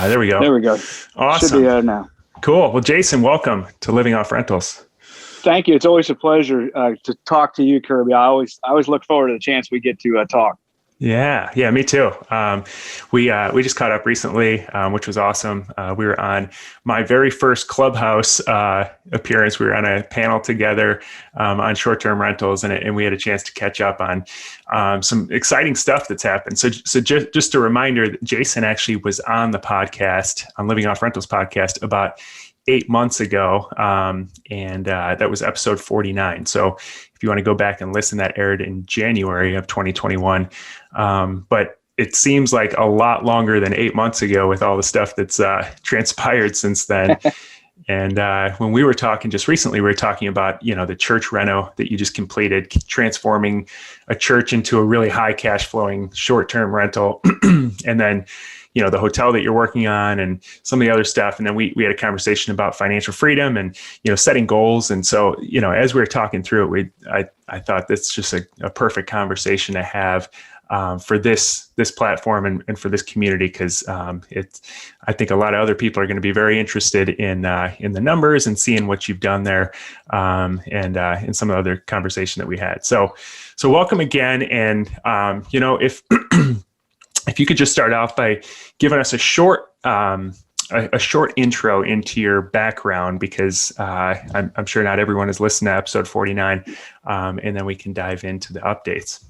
There we go. There we go. Awesome. Should be there now. Cool. Well, Jason, welcome to Living Off Rentals. Thank you. It's always a pleasure to talk to you, Kirby. I always look forward to the chance we get to talk. Yeah, me too. We just caught up recently, which was awesome. We were on my very first Clubhouse appearance. We were on a panel together on short-term rentals, and we had a chance to catch up on some exciting stuff that's happened. So just a reminder that Jason actually was on the podcast, on Living Off Rentals podcast, about 8 months ago, and that was episode 49. So if you want to go back and listen, that aired in January of 2021. But it seems like a lot longer than 8 months ago with all the stuff that's transpired since then. And when we were talking just recently, we were talking about, the church reno that you just completed, transforming a church into a really high cash flowing short-term rental. And then, the hotel that you're working on and some of the other stuff. And then we had a conversation about financial freedom and, setting goals. And so, as we were talking through it, I thought that's just a perfect conversation to have for this platform and for this community, because I think a lot of other people are going to be very interested in the numbers and seeing what you've done there, and in some of the other conversation that we had. So welcome again. And if you could just start off by giving us a short intro into your background, because I'm sure not everyone has listened to episode 49, and then we can dive into the updates.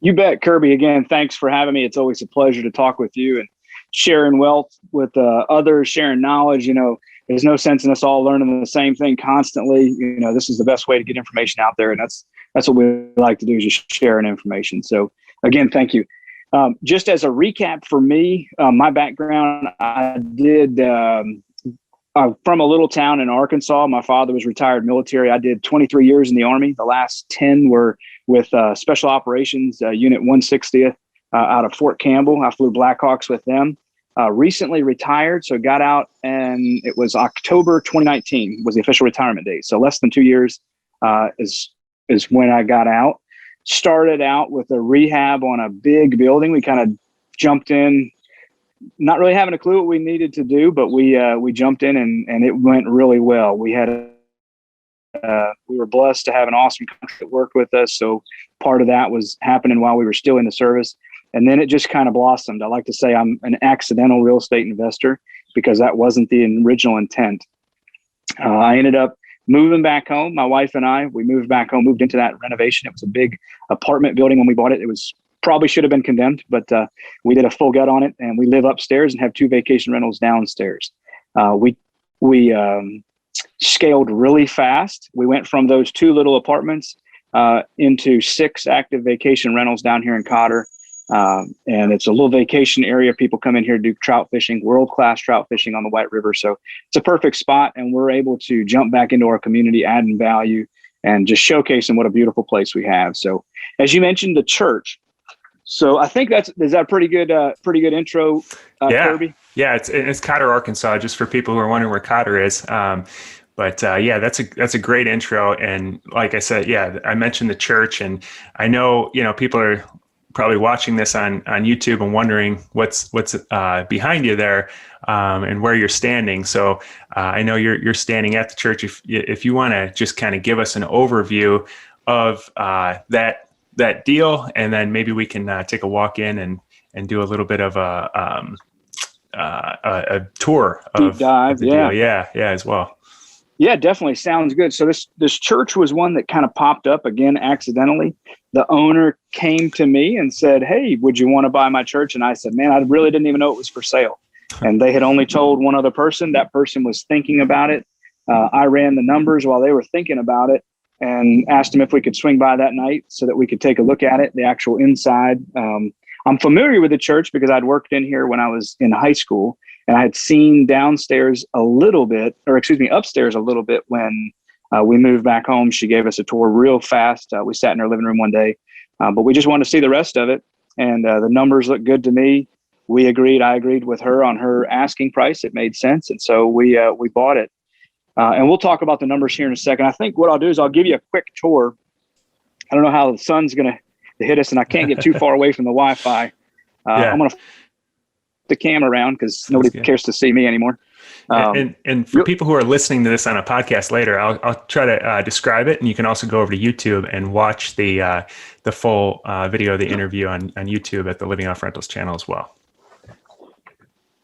You bet, Kirby. Again, thanks for having me. It's always a pleasure to talk with you and sharing wealth with others, sharing knowledge. There's no sense in us all learning the same thing constantly. This is the best way to get information out there, and that's what we like to do, is just sharing information. So again, thank you. Just as a recap for me, my background, I did from a little town in Arkansas. My father was retired military. I did 23 years in the Army. The last 10 were with Special Operations Unit 160th out of Fort Campbell. I flew Blackhawks with them. Recently retired, so got out, and it was October 2019 was the official retirement date. So less than 2 years is when I got out. Started out with a rehab on a big building. We kind of jumped in, not really having a clue what we needed to do, but we jumped in and it went really well. We were blessed to have an awesome contract that worked with us. So part of that was happening while we were still in the service. And then it just kind of blossomed. I like to say I'm an accidental real estate investor, because that wasn't the original intent. I ended up moving back home. My wife and I, we moved back home, moved into that renovation. It was a big apartment building when we bought it. It was probably should have been condemned, but we did a full gut on it, and we live upstairs and have 2 vacation rentals downstairs. We scaled really fast. We went from those 2 little apartments into 6 active vacation rentals down here in Cotter. And it's a little vacation area. People come in here to do trout fishing, world-class trout fishing on the White River. So it's a perfect spot, and we're able to jump back into our community, adding value and just showcasing what a beautiful place we have. So as you mentioned, the church. So I think is that a pretty good intro, Kirby? Yeah, it's Cotter, Arkansas, just for people who are wondering where Cotter is. But that's a great intro. And like I said, I mentioned the church, and I know, people are probably watching this on YouTube and wondering what's behind you there, and where you're standing. So I know you're standing at the church. If you want to just kind of give us an overview of that deal, and then maybe we can take a walk in and do a little bit of a tour of deep dive. The deal. Yeah, as well. Yeah, definitely sounds good. So this church was one that kind of popped up again accidentally. The owner came to me and said, "Hey, would you want to buy my church?" And I said, "Man, I really didn't even know it was for sale." And they had only told one other person. That person was thinking about it. I ran the numbers while they were thinking about it, and asked them if we could swing by that night so that we could take a look at it, the actual inside. I'm familiar with the church because I'd worked in here when I was in high school. And I had seen upstairs a little bit when we moved back home. She gave us a tour real fast. We sat in her living room one day, but we just wanted to see the rest of it. And the numbers looked good to me. We agreed. I agreed with her on her asking price. It made sense. And so we bought it. And we'll talk about the numbers here in a second. I think what I'll do is I'll give you a quick tour. I don't know how the sun's going to hit us, and I can't get too far away from the Wi-Fi. I'm going to the camera around because nobody cares to see me anymore. And for people who are listening to this on a podcast later, I'll try to describe it, and you can also go over to YouTube and watch the full video of the interview on YouTube at the Living Off Rentals channel as well.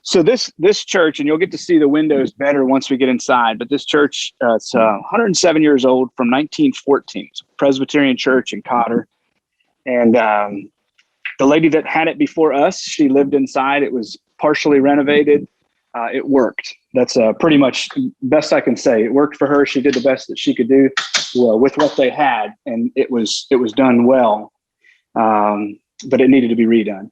So this church, and you'll get to see the windows better once we get inside, but this church, it's 107 years old, from 1914. It's a Presbyterian church in Cotter. And the lady that had it before us, she lived inside. It was partially renovated. It worked. That's pretty much best I can say. It worked for her. She did the best that she could do with what they had, and it was done well, but it needed to be redone.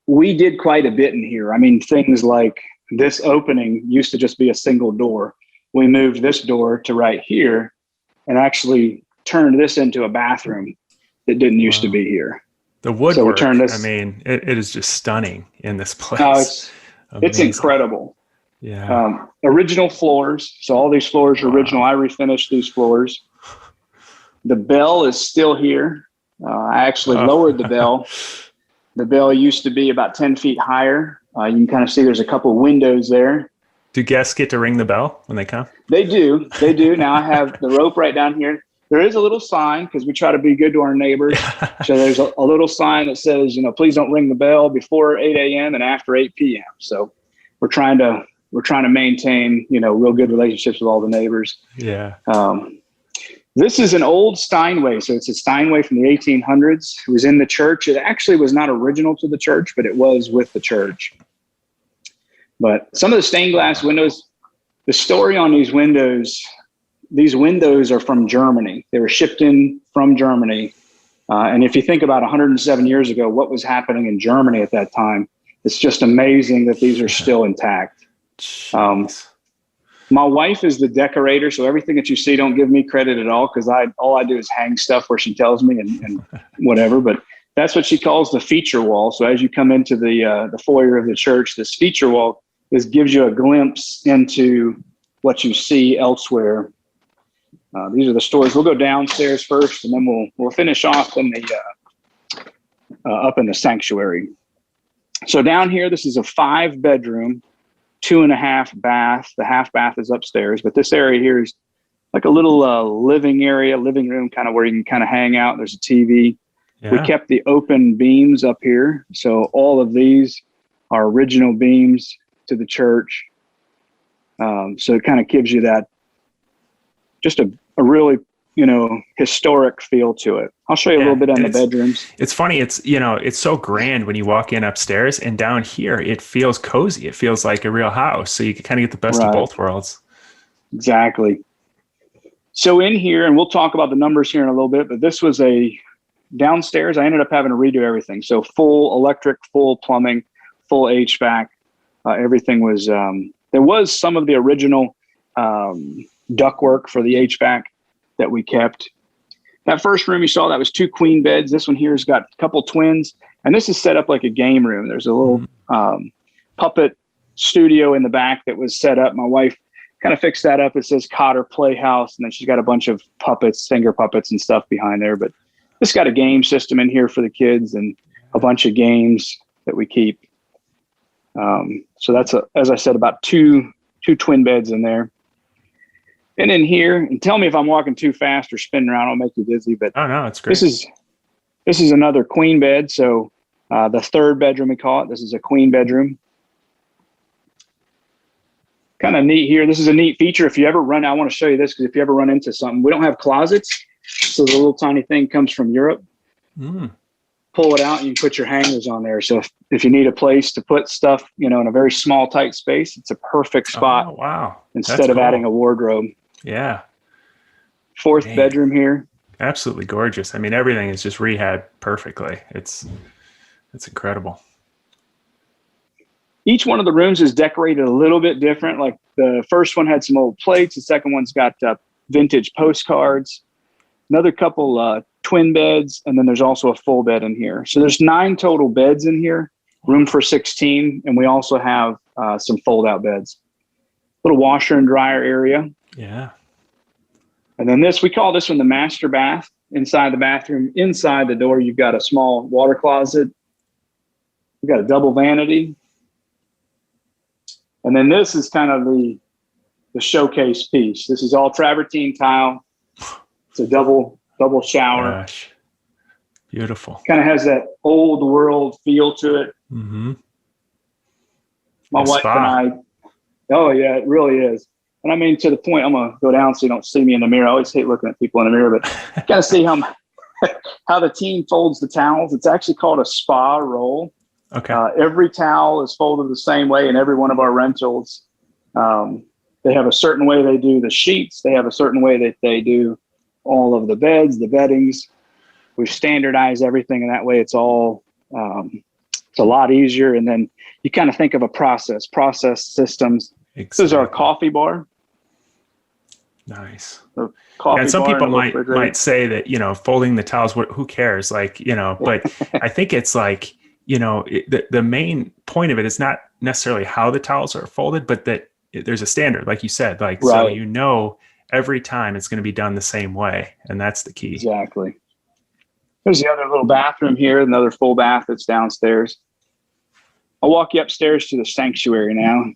We did quite a bit in here. I mean, things like this opening used to just be a single door. We moved this door to right here and actually turned this into a bathroom that didn't used to be here. The woodwork, I mean, it is just stunning in this place. It's incredible. Yeah. Original floors. So all these floors are original. I refinished these floors. The bell is still here. I actually lowered the bell. The bell used to be about 10 feet higher. You can kind of see there's a couple of windows there. Do guests get to ring the bell when they come? They do. They do. Now I have the rope right down here. There is a little sign because we try to be good to our neighbors. So there's a little sign that says, please don't ring the bell before 8 a.m. and after 8 p.m. So we're trying to maintain, real good relationships with all the neighbors. Yeah. This is an old Steinway. So it's a Steinway from the 1800s. It was in the church. It actually was not original to the church, but it was with the church. But some of the stained glass windows, the story on these windows are from Germany. They were shipped in from Germany. And if you think about 107 years ago, what was happening in Germany at that time, it's just amazing that these are still intact. My wife is the decorator, so everything that you see, don't give me credit at all, because all I do is hang stuff where she tells me and whatever. But that's what she calls the feature wall. So as you come into the foyer of the church, this feature wall gives you a glimpse into what you see elsewhere. These are the stories. We'll go downstairs first, and then we'll finish off in up in the sanctuary. So down here, this is a 5-bedroom. 2.5 bath. The half bath is upstairs, but this area here is like a little living room, kind of where you can kind of hang out. There's a TV. Yeah. We kept the open beams up here. So all of these are original beams to the church. So it kind of gives you that, just a really, historic feel to it. I'll show you a little bit on the bedrooms. It's funny. It's so grand when you walk in upstairs, and down here, it feels cozy. It feels like a real house. So you can kind of get the best of both worlds. Exactly. So in here, and we'll talk about the numbers here in a little bit, but this was a downstairs. I ended up having to redo everything. So full electric, full plumbing, full HVAC. Everything was, there was some of the original ductwork for the HVAC that we kept. That first room you saw, that was 2 queen beds. This one here has got a couple twins, and this is set up like a game room. There's a little puppet studio in the back that was set up. My wife kind of fixed that up. It says Cotter Playhouse, and then she's got a bunch of puppets, finger puppets and stuff behind there. But this got a game system in here for the kids and a bunch of games that we keep. So that's, as I said, about two twin beds in there. And in here, and tell me if I'm walking too fast or spinning around, I'll make you dizzy. But oh no, it's great. This is another queen bed. So the 3rd bedroom, we call it. This is a queen bedroom. Kind of neat here. This is a neat feature. If you ever run, I want to show you this, because if you ever run into something, we don't have closets. So the little tiny thing comes from Europe. Pull it out and you can put your hangers on there. So if you need a place to put stuff, in a very small, tight space, it's a perfect spot. Oh, wow. Instead of adding a wardrobe. Yeah. 4th bedroom here. Absolutely gorgeous. I mean, everything is just rehabbed perfectly. It's incredible. Each one of the rooms is decorated a little bit different. Like the first one had some old plates. The second one's got vintage postcards. Another couple twin beds, and then there's also a full bed in here. So there's 9 total beds in here, room for 16, and we also have some fold-out beds. Little washer and dryer area. Yeah. And then we call this one the master bath. Inside the bathroom, inside the door, you've got a small water closet. You've got a double vanity. And then this is kind of the showcase piece. This is all travertine tile. It's a double shower. Gosh. Beautiful. Kind of has that old world feel to it. Mm-hmm. My wife and I, oh yeah, it really is. And I mean, to the point, I'm going to go down so you don't see me in the mirror. I always hate looking at people in the mirror, but you got to see how the team folds the towels. It's actually called a spa roll. Okay. Every towel is folded the same way in every one of our rentals. They have a certain way they do the sheets. They have a certain way that they do all of the beds, the beddings. We've standardized everything, and that way it's all, it's a lot easier. And then you kind of think of a process systems. Exactly. This is our coffee bar. Nice. And some people might say that, you know, folding the towels, who cares? Like, you know, but I think it's like, you know, the main point of it is not necessarily how the towels are folded, but that there's a standard, like you said, like, right. So, you know, every time it's going to be done the same way. And that's the key. Exactly. There's the other little bathroom here, another full bath that's downstairs. I'll walk you upstairs to the sanctuary now.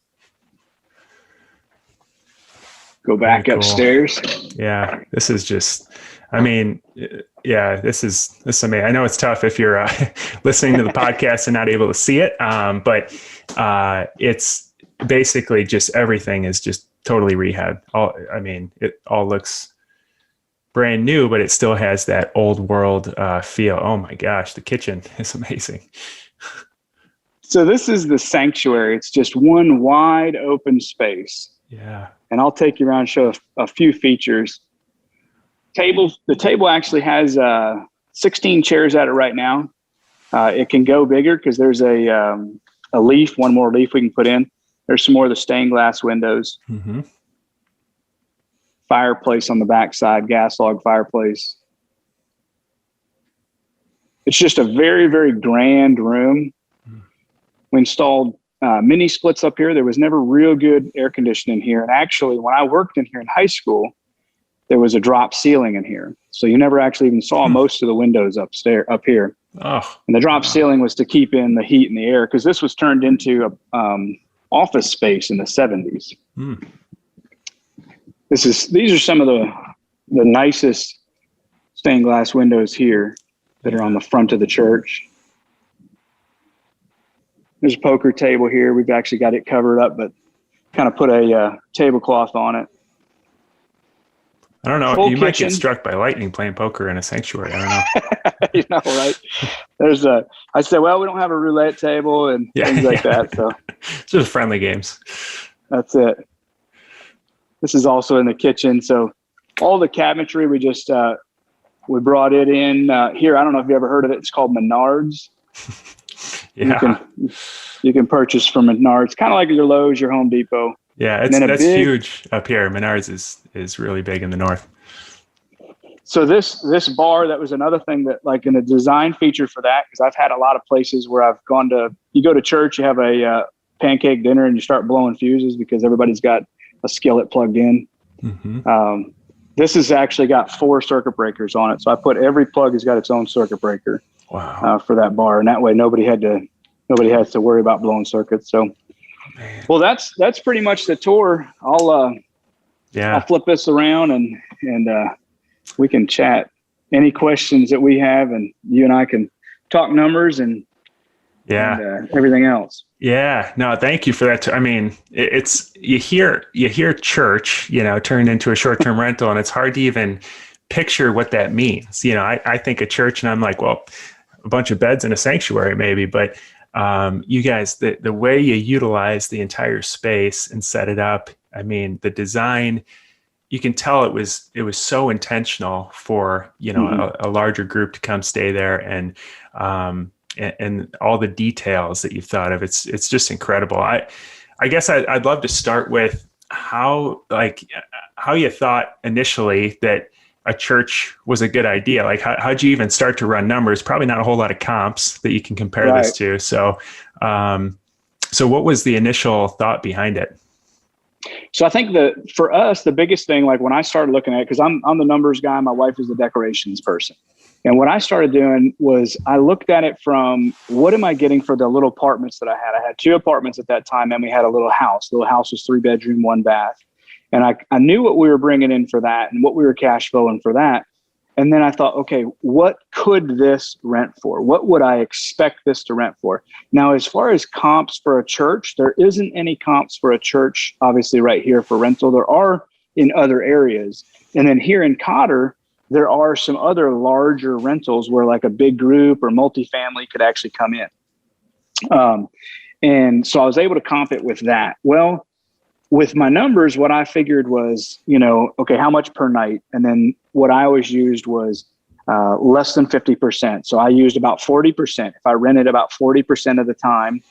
Go back upstairs. Yeah, this is just, I mean, yeah, this is amazing. I know it's tough if you're listening to the podcast and not able to see it, but it's basically just everything is just totally rehab. It all looks brand new, but it still has that old world feel. Oh my gosh, the kitchen is amazing. So this is the sanctuary. It's just one wide open space. Yeah. And I'll take you around and show a few features. The table actually has 16 chairs at it right now. It can go bigger because there's a leaf, one more leaf we can put in. There's some more of the stained glass windows. Mm-hmm. Fireplace on the backside, gas log fireplace. It's just a very, very grand room. We installed mini splits up here. There was never real good air conditioning here. And actually, when I worked in here in high school, there was a drop ceiling in here. So you never actually even saw most of the windows up here. Oh, and the drop ceiling was to keep in the heat and the air, because this was turned into a office space in the 70s. Mm. These are some of the nicest stained glass windows here that are on the front of the church. There's a poker table here. We've actually got it covered up, but kind of put a tablecloth on it. I don't know. Full you kitchen. Might get struck by lightning playing poker in a sanctuary. I don't know. You know, right? I said, well, we don't have a roulette table and things like that. So it's just friendly games. That's it. This is also in the kitchen. So all the cabinetry, we brought it in here. I don't know if you ever heard of it. It's called Menards. Yeah. You can purchase from Menards, kind of like your Lowe's, your Home Depot. Yeah, that's huge up here. Menards is really big in the north. So this bar, that was another thing that, like, in a design feature for that, because I've had a lot of places where I've gone to, you go to church, you have a pancake dinner, and you start blowing fuses because everybody's got a skillet plugged in. Mm-hmm. This has actually got 4 circuit breakers on it. So I put every plug has got its own circuit breaker. Wow. For that bar, and that way nobody has to worry about blowing circuits. So, man. Well, that's pretty much the tour. I'll flip this around and we can chat any questions that we have, and you and I can talk numbers and everything else. Yeah, no, thank you for that. I mean, it's you hear church, you know, turned into a short-term rental, and it's hard to even picture what that means. You know, I think of church and I'm like, well, a bunch of beds in a sanctuary maybe, but you guys, the way you utilize the entire space and set it up, I mean, the design, you can tell it was so intentional for, you know, mm-hmm. a larger group to come stay there, and all the details that you've thought of. It's just incredible. I guess I'd love to start with how you thought initially that a church was a good idea. Like, how'd you even start to run numbers? Probably not a whole lot of comps that you can compare this to. So, so what was the initial thought behind it? So I think for us, the biggest thing, like when I started looking at it, because I'm the numbers guy, my wife is the decorations person. And what I started doing was I looked at it from, what am I getting for the little apartments that I had? I had 2 apartments at that time, and we had a little house. The little house was 3 bedroom, 1 bath. And I knew what we were bringing in for that and what we were cash flowing for that. And then I thought, okay, what could this rent for? What would I expect this to rent for? Now, as far as comps for a church, there isn't any comps for a church, obviously, right here for rental. There are in other areas. And then here in Cotter, there are some other larger rentals where like a big group or multifamily could actually come in. And so I was able to comp it with that. Well, with my numbers, what I figured was, okay, how much per night? And then what I always used was less than 50%. So I used about 40%. If I rented about 40% of the time,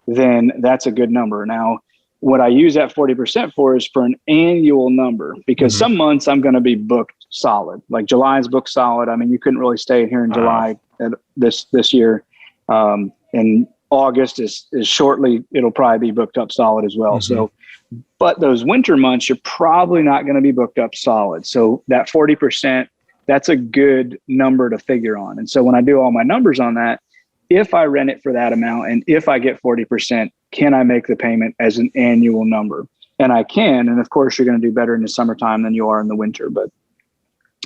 then that's a good number. Now, what I use that 40% for is for an annual number, because some months I'm going to be booked solid. Like July is booked solid. I mean, you couldn't really stay here in July this year. And August is shortly, it'll probably be booked up solid as well. So, but those winter months, you're probably not going to be booked up solid. So that 40%, that's a good number to figure on. And so when I do all my numbers on that, if I rent it for that amount and if I get 40%, can I make the payment as an annual number? And I can. And of course, you're going to do better in the summertime than you are in the winter. But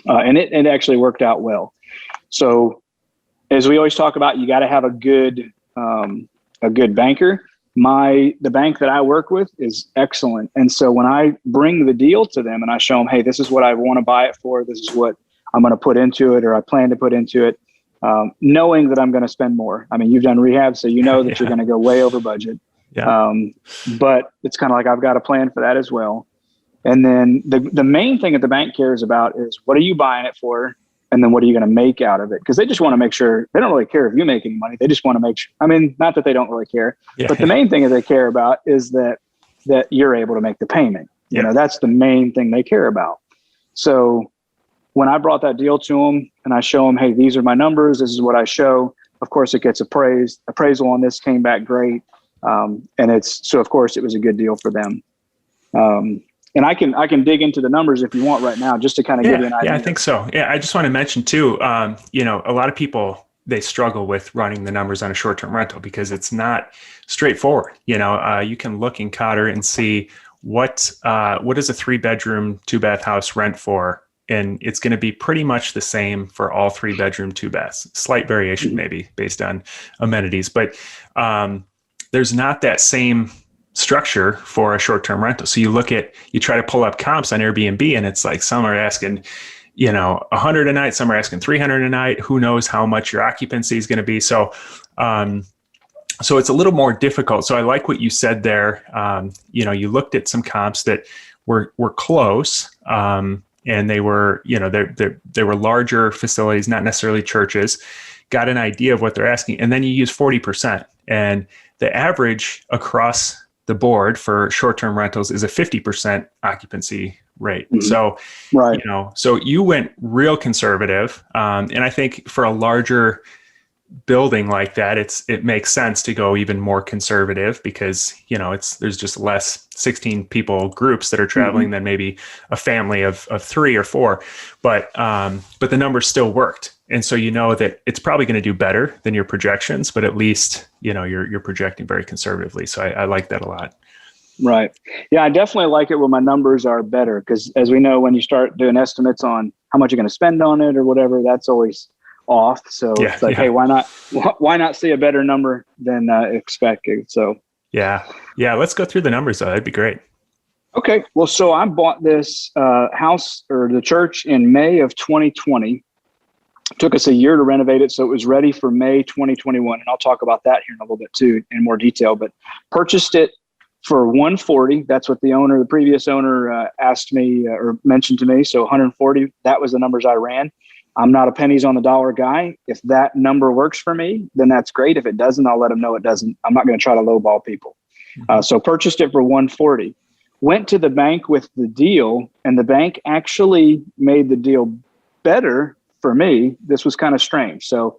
and it actually worked out well. So as we always talk about, you got to have a good banker. The bank that I work with is excellent. And so when I bring the deal to them and I show them, hey, this is what I want to buy it for, this is what I'm going to put into it, or I plan to put into it, knowing that I'm going to spend more. I mean, you've done rehab, so you know that you're going to go way over budget. But it's kind of like I've got a plan for that as well. And then the main thing that the bank cares about is, what are you buying it for? And then what are you going to make out of it? Because they just want to make sure, they don't really care if you make any money. They just want to make sure. I mean, not that they don't really care, but the main thing that they care about is that you're able to make the payment. You know, that's the main thing they care about. So when I brought that deal to them and I show them, hey, these are my numbers, this is what I show. Of course, it gets appraised. Appraisal on this came back great. So of course it was a good deal for them. And I can dig into the numbers if you want right now, just to kind of give you an idea. Yeah, I think so. Yeah, I just want to mention too, a lot of people, they struggle with running the numbers on a short-term rental because it's not straightforward. You can look in Cotter and see what does a 3-bedroom, 2-bath house rent for, and it's going to be pretty much the same for all 3-bedroom, 2 baths. Slight variation maybe based on amenities, but there's not that same structure for a short-term rental. So you try to pull up comps on Airbnb, and it's like some are asking, $100 a night, some are asking $300 a night. Who knows how much your occupancy is going to be? So, so it's a little more difficult. So I like what you said there. You looked at some comps that were close, and they were, they were larger facilities, not necessarily churches. Got an idea of what they're asking, and then you use 40%, and the average across the board for short-term rentals is a 50% occupancy rate. So, so you went real conservative. And I think for a larger building like that, it makes sense to go even more conservative because, there's just less 16 people groups that are traveling than maybe a family of 3 or 4, but the numbers still worked. And so, that it's probably going to do better than your projections, but at least, you're projecting very conservatively. So I like that a lot. Right. Yeah, I definitely like it when my numbers are better, because as we know, when you start doing estimates on how much you're going to spend on it or whatever, that's always off. So it's like, hey, why not see a better number than expected? So yeah. Let's go through the numbers though. That'd be great. Okay. Well, so I bought this house or the church in May of 2020. It took us a year to renovate it, so it was ready for May 2021. And I'll talk about that here in a little bit too, in more detail. But purchased it for $140. That's what the previous owner asked me or mentioned to me. So $140, that was the numbers I ran. I'm not a pennies on the dollar guy. If that number works for me, then that's great. If it doesn't, I'll let them know it doesn't. I'm not going to try to lowball people. So purchased it for $140. Went to the bank with the deal, and the bank actually made the deal better for me. This was kind of strange. So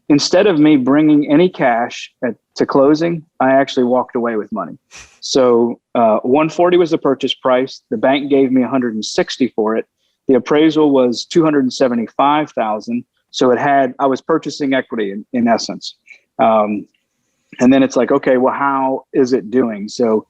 instead of me bringing any cash to closing, I actually walked away with money. So $140 was the purchase price. The bank gave me $160 for it. The appraisal was $275,000. So I was purchasing equity in essence. And then it's like, okay, well, how is it doing? So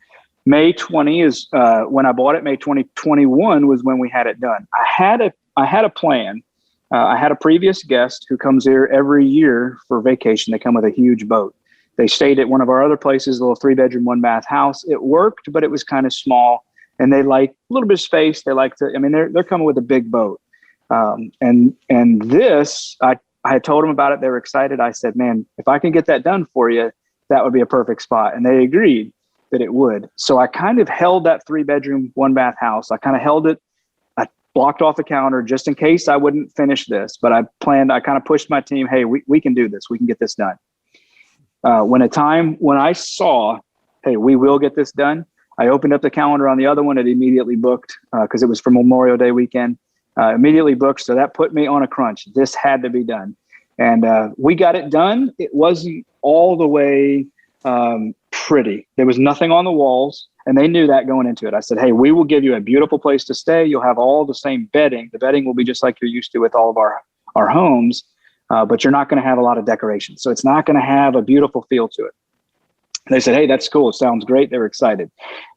May 20 is when I bought it. May 2021 was when we had it done. I had a plan. I had a previous guest who comes here every year for vacation. They come with a huge boat. They stayed at one of our other places, a little 3-bedroom, 1-bath house. It worked, but it was kind of small. And they like a little bit of space. They like to, I mean, they're coming with a big boat. And this, I had told them about it. They were excited. I said, man, if I can get that done for you, that would be a perfect spot. And they agreed that it would. So I kind of held that 3-bedroom, 1-bath house. I kind of held it. I blocked off the calendar just in case I wouldn't finish this. But I kind of pushed my team, hey, we can do this. We can get this done. When I saw, hey, we will get this done, I opened up the calendar on the other one. It immediately booked because it was for Memorial Day weekend. Immediately booked. So that put me on a crunch. This had to be done. And we got it done. It wasn't all the way pretty. There was nothing on the walls, and they knew that going into it. I said, hey, we will give you a beautiful place to stay. You'll have all the same bedding. The bedding will be just like you're used to with all of our homes, but you're not going to have a lot of decorations. So it's not going to have a beautiful feel to it. They said, hey, that's cool. It sounds great. They were excited.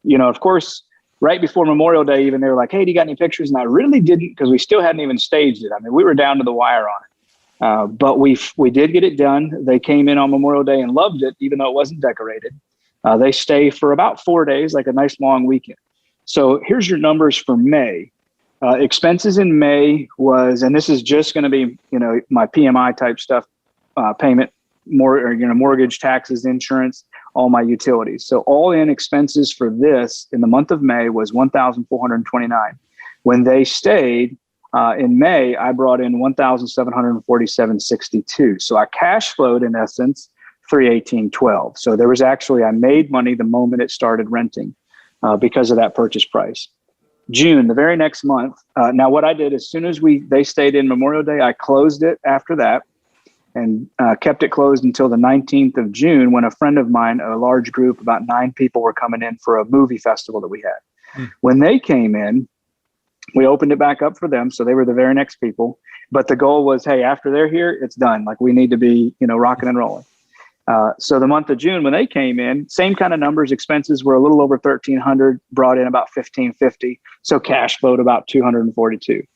Of course, right before Memorial Day, even they were like, hey, do you got any pictures? And I really didn't, because we still hadn't even staged it. I mean, we were down to the wire on it. But we did get it done. They came in on Memorial Day and loved it, even though it wasn't decorated. They stay for about 4 days, like a nice long weekend. So here's your numbers for May. Expenses in May was, and this is just going to be, my PMI type stuff, payment, mortgage, taxes, insurance, all my utilities. So all in expenses for this in the month of May was $1,429. When they stayed in May, I brought in $1,747.62. So I cash flowed in essence $318.12. So there was actually, I made money the moment it started renting because of that purchase price. June, the very next month. Now what I did as soon as they stayed in Memorial Day, I closed it after that and kept it closed until the 19th of June when a friend of mine, a large group, about 9 people were coming in for a movie festival that we had. When they came in, we opened it back up for them. So they were the very next people. But the goal was, hey, after they're here, it's done. Like we need to be, rocking and rolling. So the month of June, when they came in, same kind of numbers. Expenses were a little over $1,300, brought in about $1,550. So cash flowed about $242.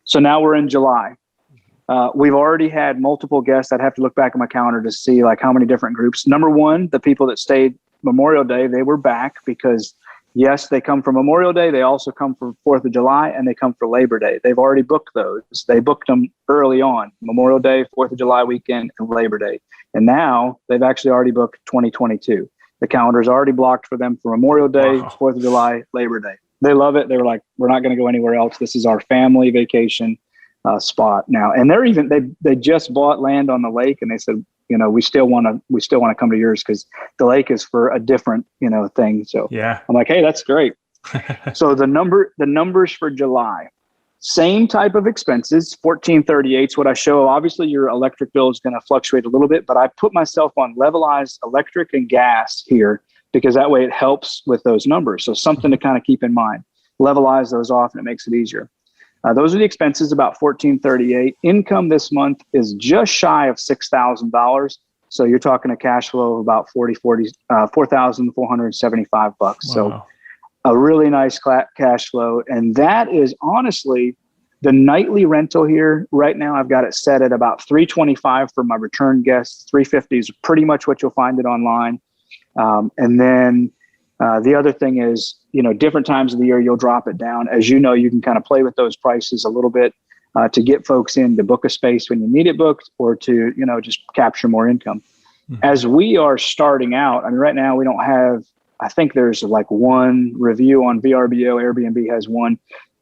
So now we're in July. We've already had multiple guests. I'd have to look back at my calendar to see like how many different groups. Number one, the people that stayed Memorial Day, they were back because yes, they come for Memorial Day. They also come for 4th of July and they come for Labor Day. They've already booked those. They booked them early on, Memorial Day, 4th of July weekend, and Labor Day. And now they've actually already booked 2022. The calendar's already blocked for them for Memorial Day, wow. 4th of July, Labor Day. They love it. They were like, we're not going to go anywhere else. This is our family vacation spot now. And they just bought land on the lake and they said, we still want to come to yours because the lake is for a different, thing. So yeah, I'm like, hey, that's great. So the numbers for July, same type of expenses, $1,438 is what I show. Obviously your electric bill is going to fluctuate a little bit, but I put myself on levelized electric and gas here because that way it helps with those numbers. So something to kind of keep in mind, levelize those off and it makes it easier. Those are the expenses, about $1,438. Income this month is just shy of $6,000. So you're talking a cash flow of about $4,475. Wow. So a really nice cash flow. And that is honestly the nightly rental here. Right now, I've got it set at about $325 for my return guests. $350 is pretty much what you'll find it online. And then the other thing is, different times of the year, you'll drop it down. As you know, you can kind of play with those prices a little bit to get folks in to book a space when you need it booked or to, just capture more income. Mm-hmm. As we are starting out, right now we don't have, I think there's like one review on VRBO, Airbnb has one.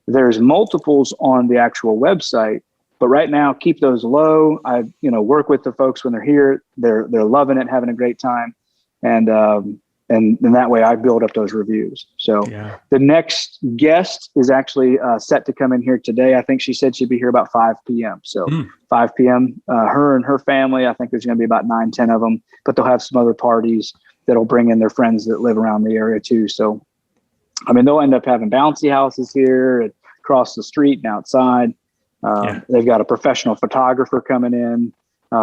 There's multiples on the actual website, but right now keep those low. I, work with the folks when they're here. They're loving it, having a great time. And that way I build up those reviews. So yeah. The next guest is actually set to come in here today. I think she said she'd be here about 5 p.m. So 5 p.m., her and her family, I think there's going to be about 9-10 of them, but they'll have some other parties that'll bring in their friends that live around the area too. So, they'll end up having bouncy houses here across the street and outside. Yeah. They've got a professional photographer coming in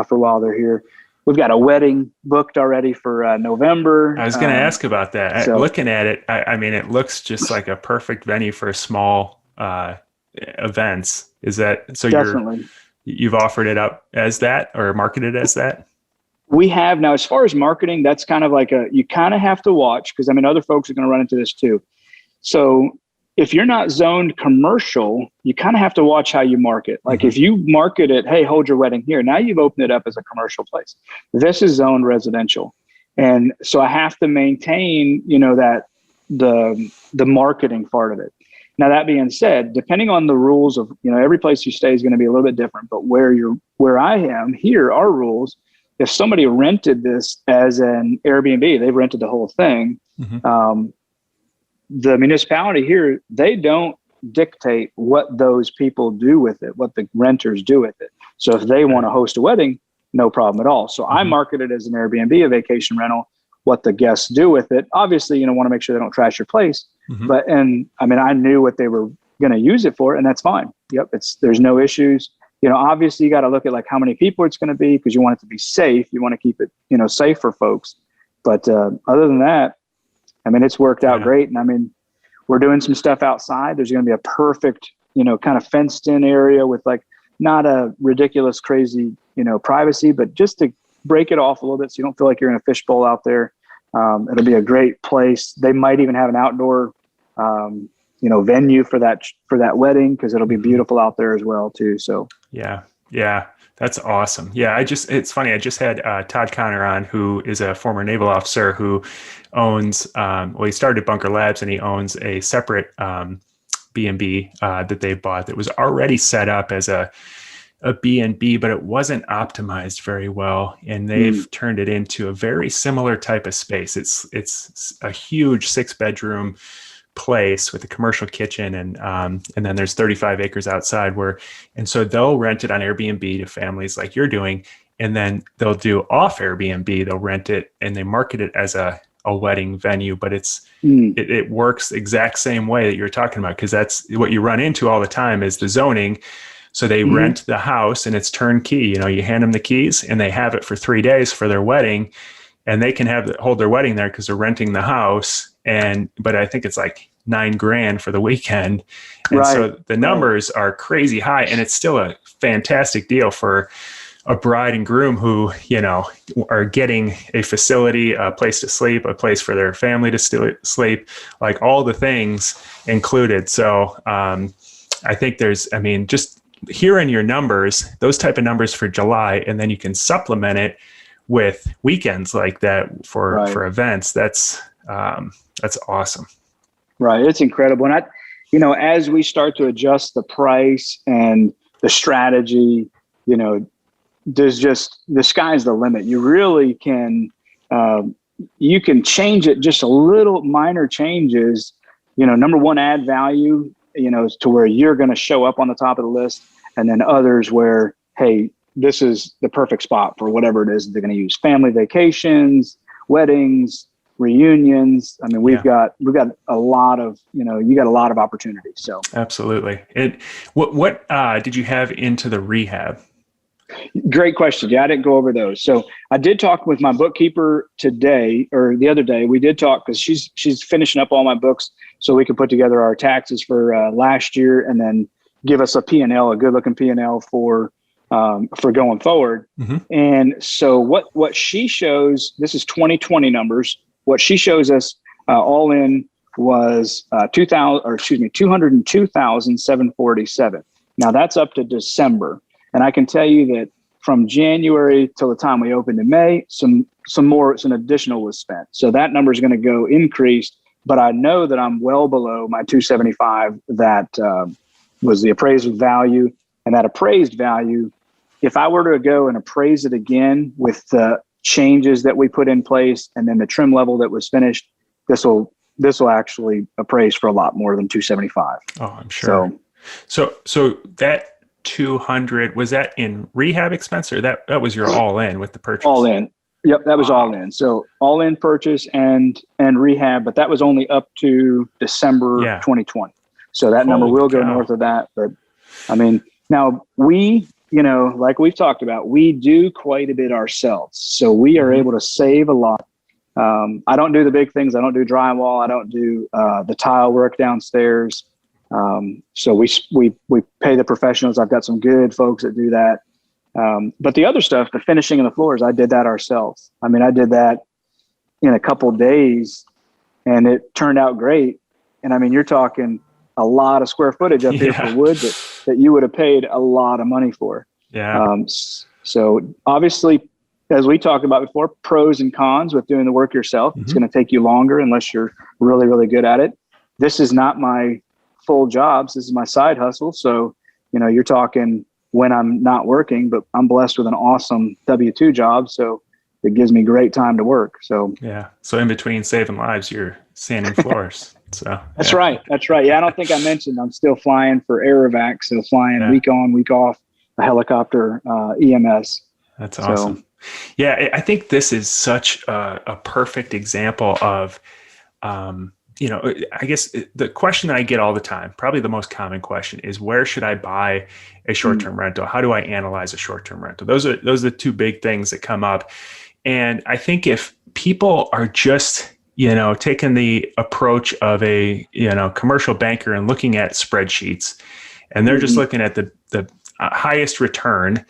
for while they're here. We've got a wedding booked already for November. I was going to ask about that. So Looking at it, I mean, it looks just like a perfect venue for small events. Is that so? definitely. You've offered it up as that or marketed as that? We have now, as far as marketing, that's kind of like you kind of have to watch, because I mean, other folks are going to run into this too. So if you're not zoned commercial, you kind of have to watch how you market. Like if you market it, hey, hold your wedding here. Now you've opened it up as a commercial place. This is zoned residential. And so I have to maintain, that the marketing part of it. Now, that being said, depending on the rules of, every place you stay is going to be a little bit different, but where I am here, our rules, if somebody rented this as an Airbnb, they've rented the whole thing. The municipality here, they don't dictate what those people do with it, what the renters do with it. So if they want to host a wedding, no problem at all. So I market it as an Airbnb, a vacation rental. What the guests do with it, obviously, want to make sure they don't trash your place. And I mean, I knew what they were going to use it for, and that's fine. Yep, there's no issues. Obviously, you got to look at like how many people it's going to be, because you want it to be safe. You want to keep it, safe for folks. But other than that, I mean, it's worked out great. And I mean, we're doing some stuff outside. There's going to be a perfect, kind of fenced in area with like not a ridiculous, crazy, privacy, but just to break it off a little bit so you don't feel like you're in a fishbowl out there. It'll be a great place. They might even have an outdoor, venue for that wedding, because it'll be beautiful out there as well too. So yeah, that's awesome. Yeah, it's funny. I just had Todd Connor on, who is a former naval officer who owns. He started Bunker Labs, and he owns a separate B&B that they bought that was already set up as a B&B, but it wasn't optimized very well, and they've turned it into a very similar type of space. It's a huge 6-bedroom place with a commercial kitchen, and then there's 35 acres outside and so they'll rent it on Airbnb to families like you're doing, and then they'll do off Airbnb. They'll rent it and they market it as a wedding venue, but it works the exact same way that you're talking about, because that's what you run into all the time is the zoning. So they rent the house and it's turnkey. You hand them the keys and they have it for 3 days for their wedding, and they can hold their wedding there because they're renting the house. But I think it's like $9,000 for the weekend. And so the numbers are crazy high, and it's still a fantastic deal for a bride and groom who, are getting a facility, a place to sleep, a place for their family to sleep, like all the things included. So I think just hearing your numbers, those type of numbers for July, and then you can supplement it with weekends like that for events. That's awesome. Right. It's incredible. And as we start to adjust the price and the strategy, there's just, the sky's the limit. You really can, you can change it just a little minor changes, number one, add value, to where you're going to show up on the top of the list, and then others where, hey, this is the perfect spot for whatever it is they're going to use. Family vacations, weddings, reunions. I mean, we've got a lot of, you got a lot of opportunities. So absolutely. What did you have into the rehab? Great question. Yeah, I didn't go over those. So I did talk with my bookkeeper today, or the other day. We did talk because she's finishing up all my books so we could put together our taxes for last year, and then give us a P&L, a good looking P&L for going forward. And so what she shows, this is 2020 numbers. What she shows us all in was $202,747. Now that's up to December. And I can tell you that from January till the time we opened in May, some additional was spent. So that number is going to go increased, but I know that I'm well below my 275 that was the appraised value. And that appraised value, if I were to go and appraise it again with the changes that we put in place and then the trim level that was finished, this will actually appraise for a lot more than 275. Oh, I'm sure. So that 200, was that in rehab expense, or that was your all in with the purchase? All in. Yep, that was all in. So all in purchase and rehab, but that was only up to December 2020. So that number will go north of that. But I mean, Now we, like we've talked about, we do quite a bit ourselves. So we are able to save a lot. I don't do the big things. I don't do drywall. I don't do the tile work downstairs. So we pay the professionals. I've got some good folks that do that. But the other stuff, the finishing of the floors, I did that ourselves. I mean, I did that in a couple of days and it turned out great. And I mean, you're talking a lot of square footage up here for wood that you would have paid a lot of money for. Yeah. So obviously, as we talked about before, pros and cons with doing the work yourself. It's going to take you longer unless you're really, really good at it. This is not my full jobs. This is my side hustle. So, you're talking when I'm not working, but I'm blessed with an awesome W-2 job. So it gives me great time to work. So, yeah. So in between saving lives, you're sanding floors. So That's right. Yeah. I don't think I mentioned I'm still flying for Aerovac. So flying week on, week off, a helicopter, EMS. That's awesome. So, yeah. I think this is such a perfect example of, I guess the question that I get all the time, probably the most common question, is where should I buy a short-term rental? How do I analyze a short-term rental? Those are the two big things that come up. And I think if people are just, taking the approach of a, commercial banker and looking at spreadsheets, and they're just looking at the highest return,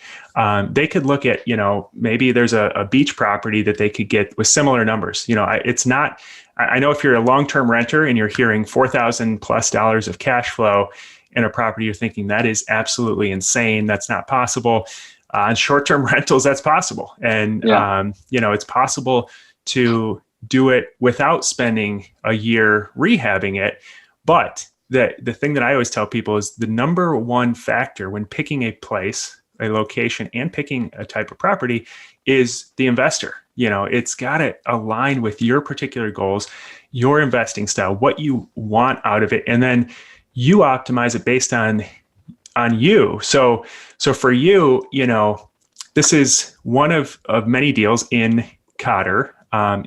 they could look at, maybe there's a beach property that they could get with similar numbers. It's not, I know if you're a long-term renter and you're hearing $4,000+ of cash flow in a property, you're thinking that is absolutely insane. That's not possible. On short-term rentals, that's possible. And, it's possible to do it without spending a year rehabbing it. But the thing that I always tell people is the number one factor when picking a place, a location, and picking a type of property is the investor. It's got to align with your particular goals, your investing style, what you want out of it. And then you optimize it based on you. So for you, this is one of many deals in Cotter.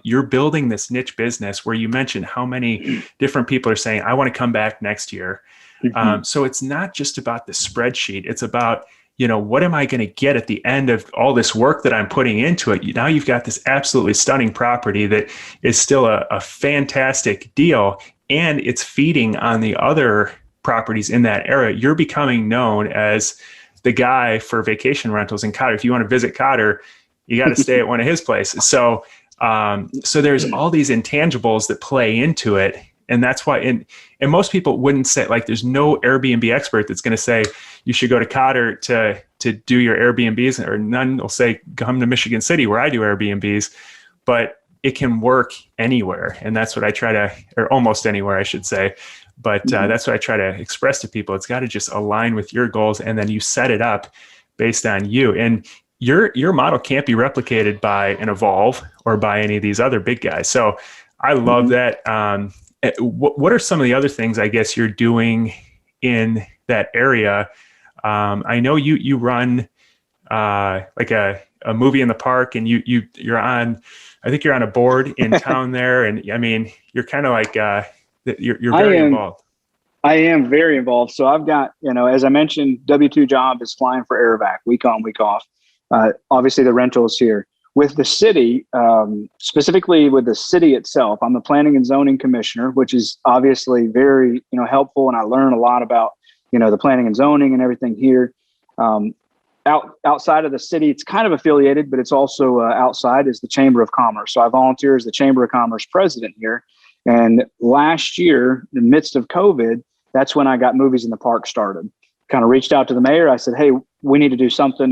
You're building this niche business where you mentioned how many different people are saying, I want to come back next year. So it's not just about the spreadsheet. It's about, what am I going to get at the end of all this work that I'm putting into it? Now you've got this absolutely stunning property that is still a fantastic deal, and it's feeding on the other properties in that area. You're becoming known as the guy for vacation rentals in Cotter. If you want to visit Cotter, you got to stay at one of his places. So there's all these intangibles that play into it. And that's why, and most people wouldn't say, like, there's no Airbnb expert that's going to say you should go to Cotter to do your Airbnbs, or none will say come to Michigan City where I do Airbnbs, but it can work anywhere. And that's what I try to, or almost anywhere, I should say. But that's what I try to express to people. It's got to just align with your goals, and then you set it up based on you. And your model can't be replicated by an Evolve or by any of these other big guys. So I love that. What are some of the other things I guess you're doing in that area? I know you run like a movie in the park, and you're on, I think you're on a board in town there. And I mean, you're kind of like, you're very involved. I am very involved. So I've got, as I mentioned, W-2 job is flying for Aerovac week on, week off. Obviously the rentals here with the city, specifically with the city itself. I'm the planning and zoning commissioner, which is obviously very, helpful. And I learn a lot about, the planning and zoning and everything here. Outside of the city, it's kind of affiliated, but it's also outside is the Chamber of Commerce. So I volunteer as the Chamber of Commerce president here. And last year, in the midst of COVID, that's when I got Movies in the Park started. Kind of reached out to the mayor. I said, hey, we need to do something.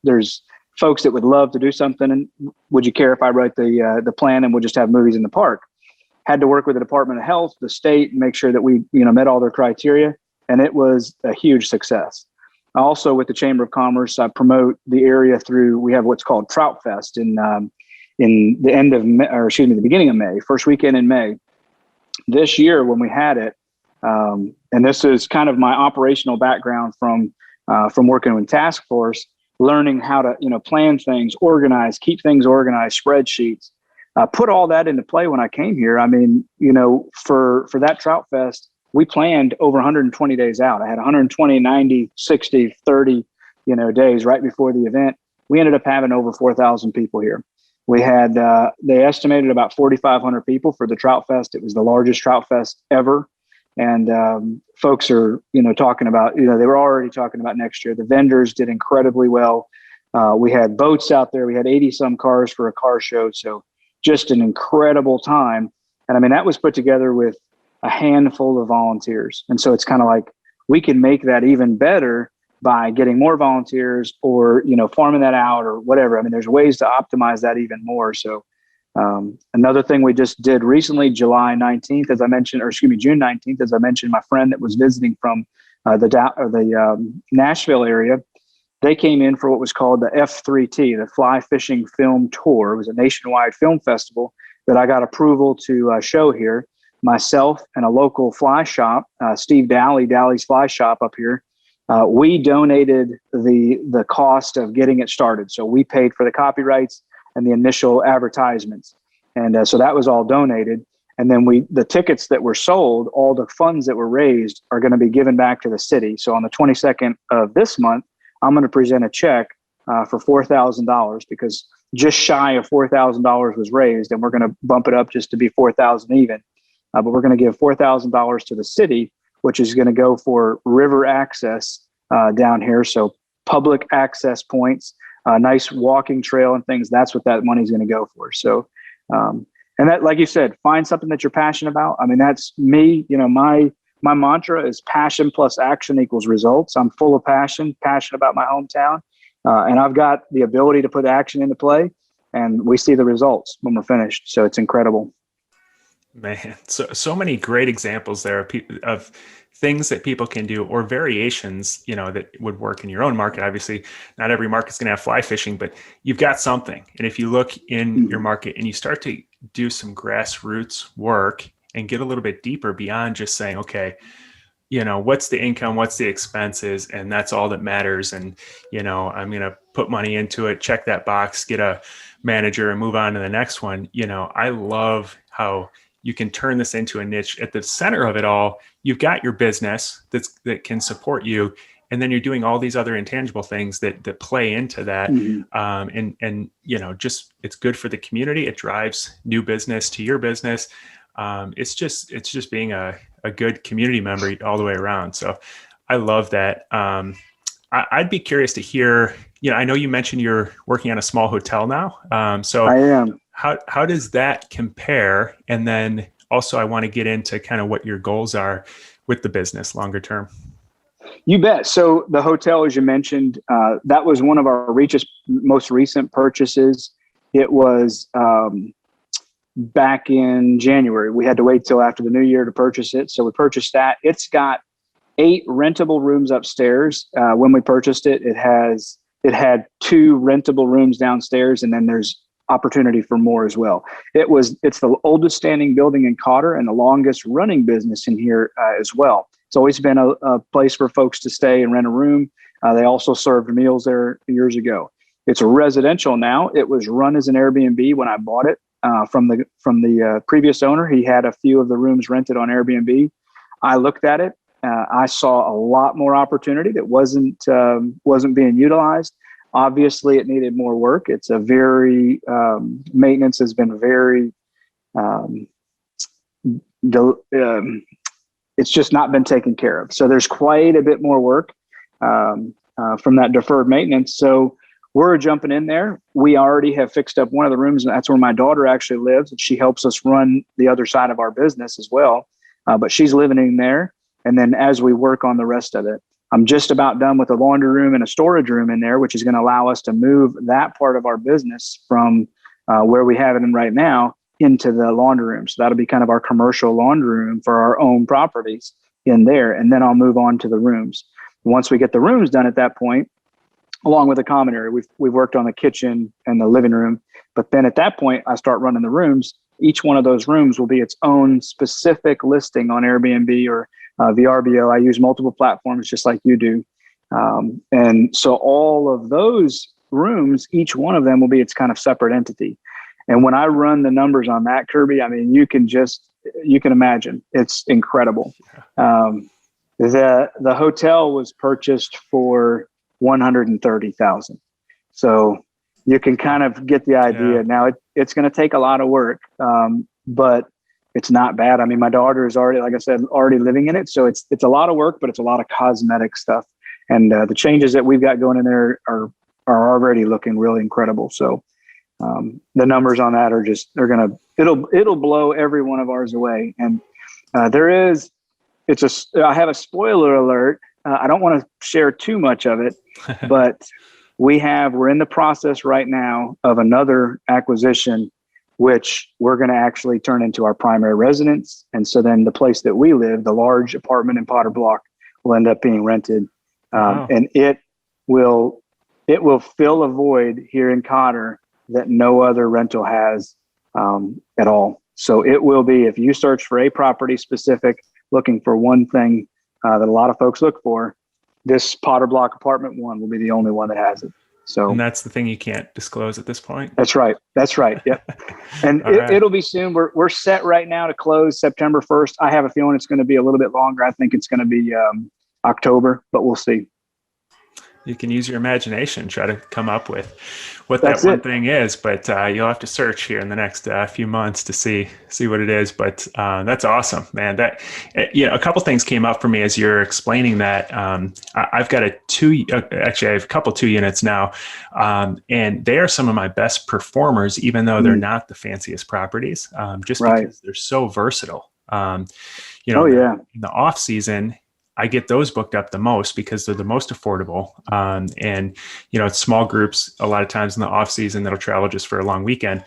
There's folks that would love to do something. And would you care if I write the plan and we'll just have movies in the park? Had to work with the Department of Health, the state, and make sure that we, met all their criteria. And it was a huge success. Also with the Chamber of Commerce, I promote the area through, we have what's called Trout Fest in the end of May, or excuse me, the beginning of May, first weekend in May. This year when we had it, and this is kind of my operational background from working with task force, learning how to, plan things, organize, keep things organized, spreadsheets, put all that into play when I came here. I mean, for that Trout Fest, we planned over 120 days out. I had 120, 90, 60, 30, days right before the event. We ended up having over 4,000 people here. We had, they estimated about 4,500 people for the Trout Fest. It was the largest Trout Fest ever. And folks are, talking about, they were already talking about next year. The vendors did incredibly well. We had boats out there. We had 80 some cars for a car show. So just an incredible time. And I mean, that was put together with a handful of volunteers. And so it's kind of like, we can make that even better by getting more volunteers or, farming that out or whatever. I mean, there's ways to optimize that even more. So another thing we just did recently, June 19th, as I mentioned, my friend that was visiting from the Nashville area, they came in for what was called the F3T, the Fly Fishing Film Tour. It was a nationwide film festival that I got approval to show here. Myself and a local fly shop, Steve Dalley's Fly Shop up here, we donated the cost of getting it started. So we paid for the copyrights and the initial advertisements. And so that was all donated. And then the tickets that were sold, all the funds that were raised are going to be given back to the city. So on the 22nd of this month, I'm going to present a check for $4,000 because just shy of $4,000 was raised, and we're going to bump it up just to be $4,000 even. But we're going to give $4,000 to the city, which is going to go for river access down here. So public access points, nice walking trail and things. That's what that money is going to go for. So, and that, like you said, find something that you're passionate about. I mean, that's me. My mantra is passion plus action equals results. I'm full of passionate about my hometown, and I've got the ability to put action into play, and we see the results when we're finished. So it's incredible. Man, so many great examples there of things that people can do or variations, that would work in your own market. Obviously, not every market's going to have fly fishing, but you've got something. And if you look in your market and you start to do some grassroots work and get a little bit deeper beyond just saying, okay, what's the income, what's the expenses, and that's all that matters. And, I'm going to put money into it, check that box, get a manager and move on to the next one. I love how you can turn this into a niche. At the center of it all, you've got your business that can support you. And then you're doing all these other intangible things that play into that. And just, it's good for the community. It drives new business to your business. It's just being a good community member all the way around. So I love that. I'd be curious to hear, I know you mentioned you're working on a small hotel now. So I am. How does that compare? And then also I want to get into kind of what your goals are with the business longer term. You bet. So the hotel, as you mentioned, that was one of our most recent purchases. It was back in January. We had to wait till after the new year to purchase it. So we purchased that. It's got 8 rentable rooms upstairs. When we purchased it, it had 2 rentable rooms downstairs, and then there's opportunity for more as well. It's the oldest standing building in Cotter and the longest running business in here as well. It's always been a place for folks to stay and rent a room. They also served meals there years ago. It's residential now. It was run as an Airbnb when I bought it from the previous owner. He had a few of the rooms rented on Airbnb. I looked at it. I saw a lot more opportunity that wasn't being utilized. Obviously, it needed more work. It's a very maintenance has been very. It's just not been taken care of. So there's quite a bit more work from that deferred maintenance. So we're jumping in there. We already have fixed up one of the rooms, and that's where my daughter actually lives. And she helps us run the other side of our business as well. But she's living in there. And then as we work on the rest of it, I'm just about done with a laundry room and a storage room in there, which is going to allow us to move that part of our business from where we have it in right now into the laundry room. So that'll be kind of our commercial laundry room for our own properties in there. And then I'll move on to the rooms. Once we get the rooms done at that point, along with the common area, we've worked on the kitchen and the living room. But then at that point, I start running the rooms. Each one of those rooms will be its own specific listing on Airbnb or VRBO. I use multiple platforms just like you do. And so all of those rooms, each one of them will be its kind of separate entity. And when I run the numbers on that, Kirby, I mean, you you can imagine. It's incredible. The hotel was purchased for $130,000. So you can kind of get the idea. Yeah. Now it's going to take a lot of work, but it's not bad. I mean, my daughter is already, like I said, already living in it. So it's a lot of work, but it's a lot of cosmetic stuff. And the changes that we've got going in there are already looking really incredible. So the numbers on that it'll blow every one of ours away. And I have a spoiler alert. I don't want to share too much of it, but we're in the process right now of another acquisition, which we're going to actually turn into our primary residence. And so then the place that we live, the large apartment in Potter Block, will end up being rented. Wow. And it will fill a void here in Cotter that no other rental has at all. So it will be, if you search for a property specific, looking for one thing that a lot of folks look for, this Potter Block apartment 1 will be the only one that has it. So, and that's the thing you can't disclose at this point. That's right. Yep. And it'll be soon. We're set right now to close September 1st. I have a feeling it's going to be a little bit longer. I think it's going to be October, but we'll see. You can use your imagination, try to come up with what that one thing is, but you'll have to search here in the next few months to see what it is. But that's awesome, man. That a couple things came up for me as you're explaining that. I've got I have a couple 2 units now, and they are some of my best performers, even though they're not the fanciest properties, just because they're so versatile. In the off season, I get those booked up the most because they're the most affordable. And it's small groups a lot of times in the off season that'll travel just for a long weekend.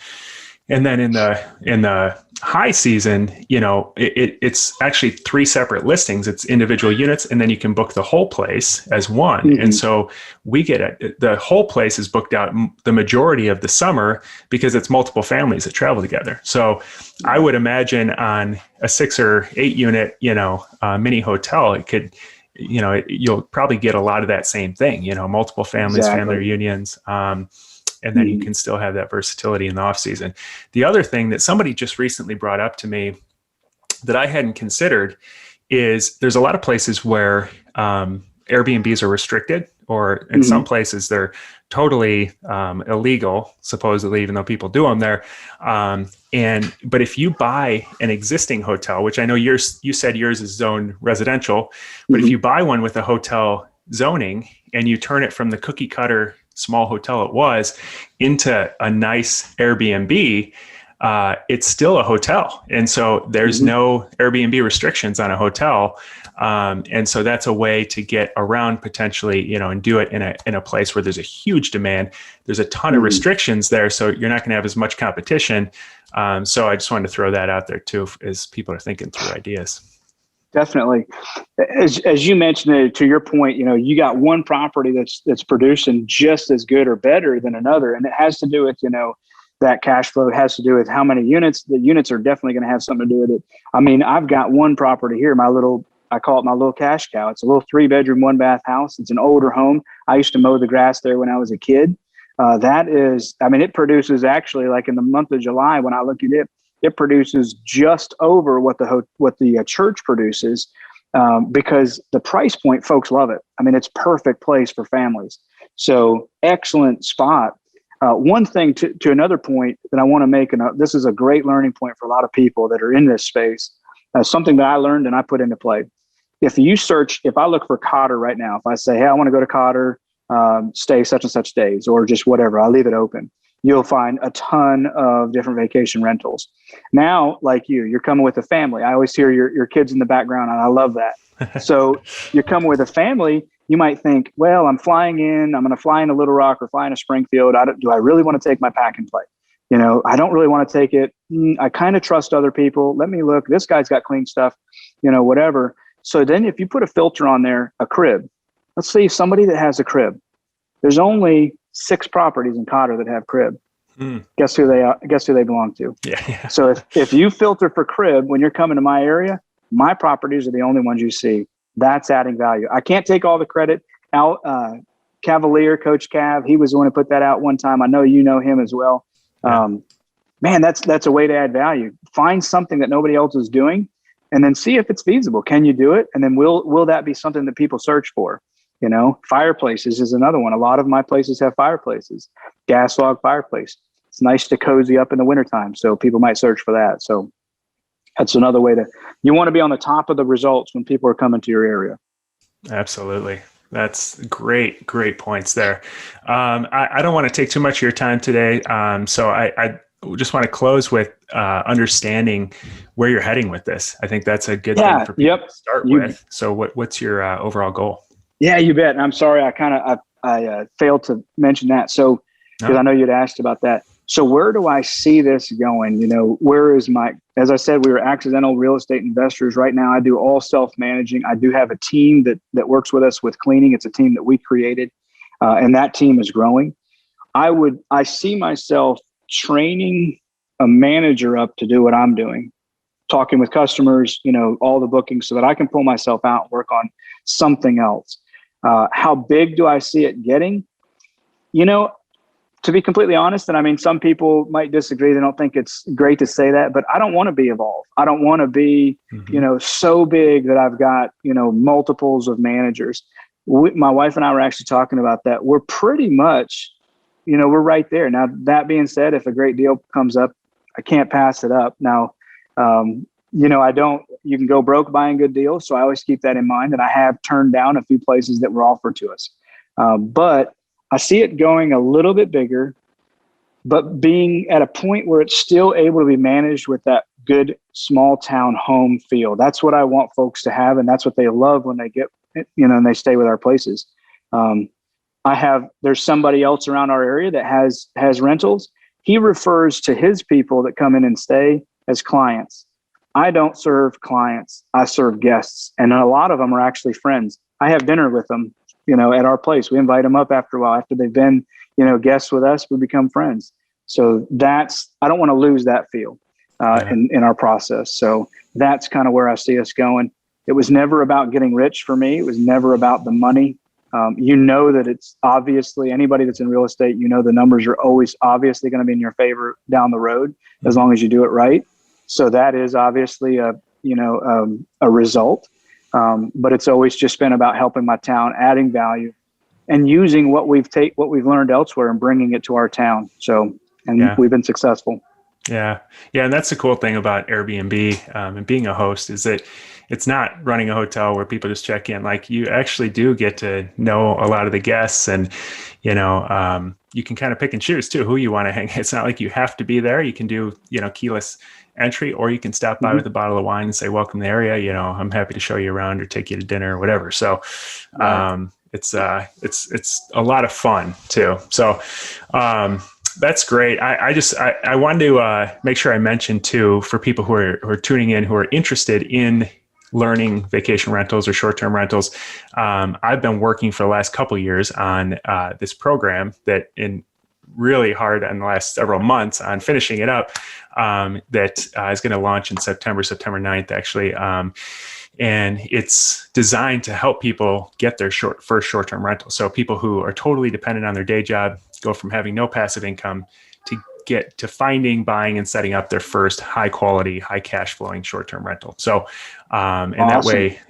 And then in the high season, it's actually 3 separate listings. It's individual units, and then you can book the whole place as one. Mm-hmm. And so we get the whole place is booked out the majority of the summer because it's multiple families that travel together. So I would imagine on a 6 or 8 unit, mini hotel, it could, you'll probably get a lot of that same thing, multiple families, family reunions. And then you can still have that versatility in the off season. The other thing that somebody just recently brought up to me that I hadn't considered is there's a lot of places where Airbnbs are restricted, or in some places they're totally illegal, supposedly, even though people do them there. But if you buy an existing hotel, which I know you said yours is zoned residential, but if you buy one with a hotel zoning and you turn it from the cookie cutter small hotel it was into a nice Airbnb, it's still a hotel. And so there's no Airbnb restrictions on a hotel. And so that's a way to get around potentially, and do it in a place where there's a huge demand. There's a ton of restrictions there, so you're not going to have as much competition. So I just wanted to throw that out there too, as people are thinking through ideas. Definitely. As you mentioned it, to your point, you got one property that's producing just as good or better than another. And it has to do with, that cash flow. It has to do with how many units. The units are definitely going to have something to do with it. I mean, I've got one property here, I call it my little cash cow. It's a little 3-bedroom, 1-bath house. It's an older home. I used to mow the grass there when I was a kid. It produces actually, like in the month of July, when I look at it, it produces just over what the church produces, because the price point, folks love it. I mean, it's perfect place for families. So excellent spot. One thing to another point that I want to make, and this is a great learning point for a lot of people that are in this space, something that I learned and I put into play. If I look for Cotter right now, if I say, hey, I want to go to Cotter, stay such and such days, or just whatever, I'll leave it open. You'll find a ton of different vacation rentals. Now, like you're coming with a family. I always hear your kids in the background, and I love that. So you're coming with a family. You might think, well, I'm going to fly into Little Rock or fly into Springfield. Do I really want to take my pack and play? I don't really want to take it. I kind of trust other people. Let me look. This guy's got clean stuff, whatever. So then if you put a filter on there, a crib, let's say somebody that has a crib, there's only 6 properties in Cotter that have crib. Guess who they are? Guess who they belong to? Yeah. So if you filter for crib when you're coming to my area, my properties are the only ones you see. That's adding value. I can't take all the credit. Cavalier, Coach Cav, he was the one who put that out one time. I know you know him as well. man, that's a way to add value. Find something that nobody else is doing, and then see if it's feasible. Can you do it? And then will that be something that people search for? Fireplaces is another one. A lot of my places have fireplaces, gas log fireplace. It's nice to cozy up in the wintertime. So people might search for that. So that's another way you want to be on the top of the results when people are coming to your area. Absolutely. That's great points there. I don't want to take too much of your time today. So I just want to close with understanding where you're heading with this. I think that's a good thing for people to start with. So what's your overall goal? Yeah, you bet. And I'm sorry, I failed to mention that. So, because I know you'd asked about that. So where do I see this going? Where is as I said, we were accidental real estate investors. Right now, I do all self-managing. I do have a team that works with us with cleaning. It's a team that we created, and that team is growing. I see myself training a manager up to do what I'm doing, talking with customers, all the bookings, so that I can pull myself out and work on something else. How big do I see it getting? To be completely honest, and I mean, some people might disagree. They don't think it's great to say that, but I don't want to be evolved. I don't want to be, so big that I've got, multiples of managers. My wife and I were actually talking about that. We're pretty much, we're right there. Now, that being said, if a great deal comes up, I can't pass it up. Now, you can go broke buying good deals. So I always keep that in mind. And I have turned down a few places that were offered to us. But I see it going a little bit bigger, but being at a point where it's still able to be managed with that good small town home feel. That's what I want folks to have. And that's what they love when they get, and they stay with our places. There's somebody else around our area that has rentals. He refers to his people that come in and stay as clients. I don't serve clients. I serve guests. And a lot of them are actually friends. I have dinner with them, at our place. We invite them up after a while. After they've been, guests with us, we become friends. So I don't want to lose that feel in our process. So that's kind of where I see us going. It was never about getting rich for me. It was never about the money. That it's obviously, anybody that's in real estate, the numbers are always obviously going to be in your favor down the road, as long as you do it right. So that is obviously a result. But it's always just been about helping my town, adding value, and using what we've learned elsewhere and bringing it to our town. So, we've been successful. Yeah. Yeah. And that's the cool thing about Airbnb and being a host is that it's not running a hotel where people just check in. Like, you actually do get to know a lot of the guests, and, you can kind of pick and choose too who you want to hang. It's not like you have to be there. You can do, keyless entry, or you can stop by with a bottle of wine and say, welcome to the area. I'm happy to show you around or take you to dinner or whatever. So, it's a lot of fun too. So, that's great. I wanted to make sure I mentioned too, for people who are tuning in, who are interested in learning vacation rentals or short-term rentals. I've been working for the last couple of years on this program that really hard in the last several months on finishing it up, that is going to launch in September 9th, actually. And it's designed to help people get their first short-term rental. So people who are totally dependent on their day job go from having no passive income to get to finding, buying, and setting up their first high quality, high cash flowing short-term rental. So, and that way,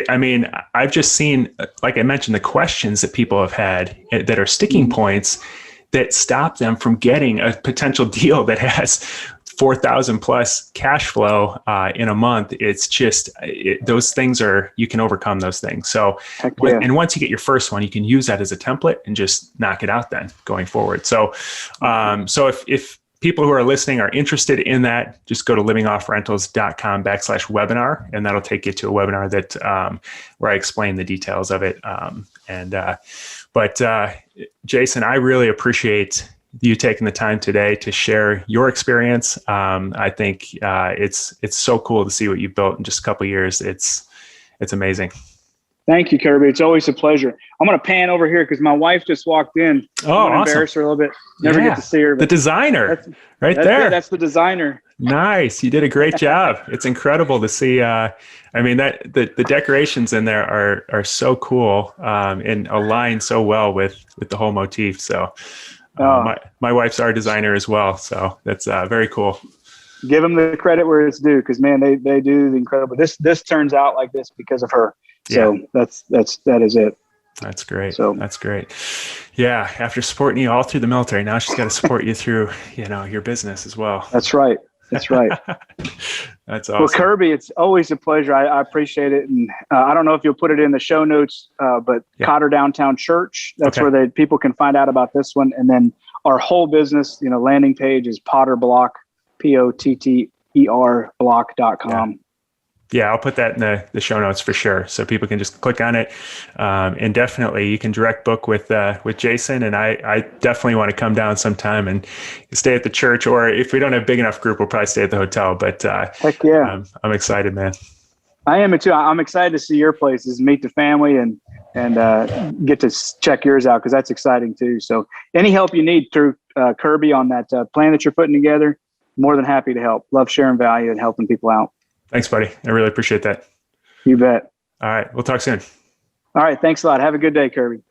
I mean, I've just seen, like I mentioned, the questions that people have had that are sticking points that stop them from getting a potential deal that has 4,000 plus cash flow in a month. It's just, those things you can overcome those things. So, and once you get your first one, you can use that as a template and just knock it out then going forward. So, if people who are listening are interested in that, just go to livingoffrentals.com/webinar, and that'll take you to a webinar that, where I explain the details of it. But Jason, I really appreciate you taking the time today to share your experience. I think it's so cool to see what you've built in just a couple of years. It's amazing. Thank you, Kirby. It's always a pleasure. I'm going to pan over here because my wife just walked in. Oh, I'm awesome. Embarrass her a little bit. Never get to see her. The designer, right there. That's the designer. Nice. You did a great job. It's incredible to see. I mean, that the decorations in there are so cool and align so well with the whole motif. So My wife's art designer as well. So that's very cool. Give them the credit where it's due. Cause man, they do the incredible, this turns out like this because of her. So that is it. That's great. So that's great. Yeah. After supporting you all through the military, now she's got to support you through, your business as well. That's right. That's right. That's awesome. Well, Kirby, it's always a pleasure. I appreciate it. And I don't know if you'll put it in the show notes, but Cotter Downtown Church, that's where people can find out about this one. And then our whole business, landing page is Potter Block, POTTER block.com. Yeah, I'll put that in the show notes for sure. So people can just click on it. And definitely you can direct book with Jason. And I definitely want to come down sometime and stay at the church, or if we don't have a big enough group, we'll probably stay at the hotel. But heck yeah, I'm excited, man. I am too. I'm excited to see your places, meet the family, and get to check yours out, because that's exciting too. So any help you need through Kirby on that plan that you're putting together, more than happy to help. Love sharing value and helping people out. Thanks, buddy. I really appreciate that. You bet. All right. We'll talk soon. All right. Thanks a lot. Have a good day, Kirby.